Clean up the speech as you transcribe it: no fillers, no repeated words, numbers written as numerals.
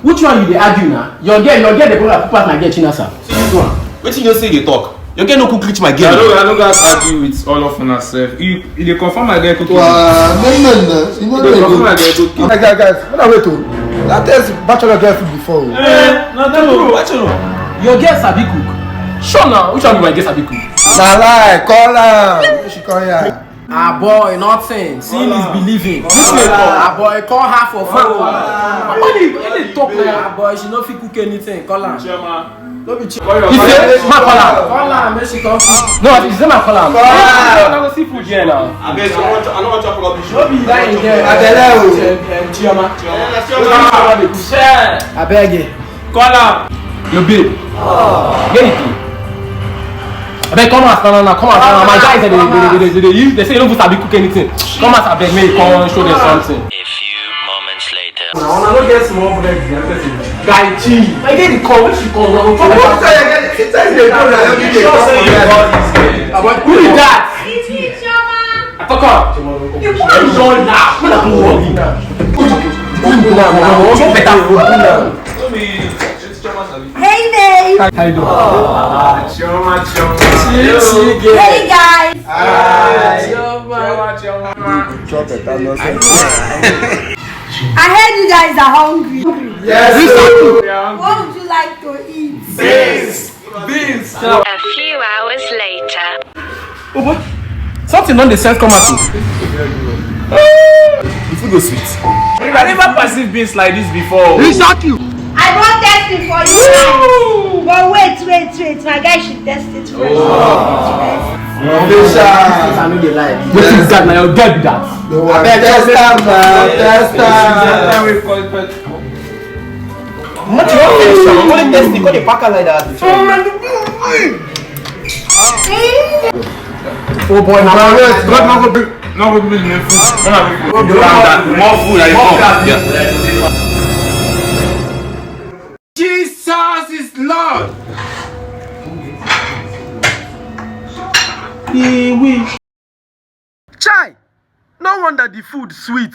Which one you dey argue now? Your girl dey go pass my girl Chinasa. See this one. Wetin you say dey talk? Your girl no cook reach my girl. I no gats argue with all of una sef. You dey confirm my girl cooking. You know dey confirm my girl cooking. guys, when I wait to that test bachelor girl food before. No true. Your girl sabi cook. Sure now, which one be my girl sabi cook? Na lie, call am. She call ya. Ah boy, nothing. Seeing is believing. Ah boy, call her for phone. Money, they talk now. Ah boy, she no fit cook anything. Call her. No be cheap. He say, ma call her. Call her, make she come cook. No, he say ma call her. I go see food here now. I beg, I no want chop rubbish. No be that in there. Chioma. I beg you. Call am. Your babe. Get it. I beg, come out now. Come out. My guys, they say you don't sabi cook anything. Come out, I beg, make come show them something. A few moments later. Now, I don't get small bread. Guy, chill. I get the call. When she come, who is that? It's me, Chioma. I talk up. You put it on now. When I'm working now. Hey, Dave. How you doing? Chioma. Hey, guys. I heard you guys are hungry. Yes. What would you like to eat? Beans. A few hours later. Oh boy. Something on the sense come out. The food go sweet. I never perceived beans like this before. He shock you. I brought testing for you. But wait. My guy should test it first. I know they lie. What is that? Now your girl be that. I beg test What you want to say? I'm only testing. Call the packer like that. Oh boy, now God no go bring me food. More food I come. Yeah. Jesus is Lord. Chai! No wonder the food sweet.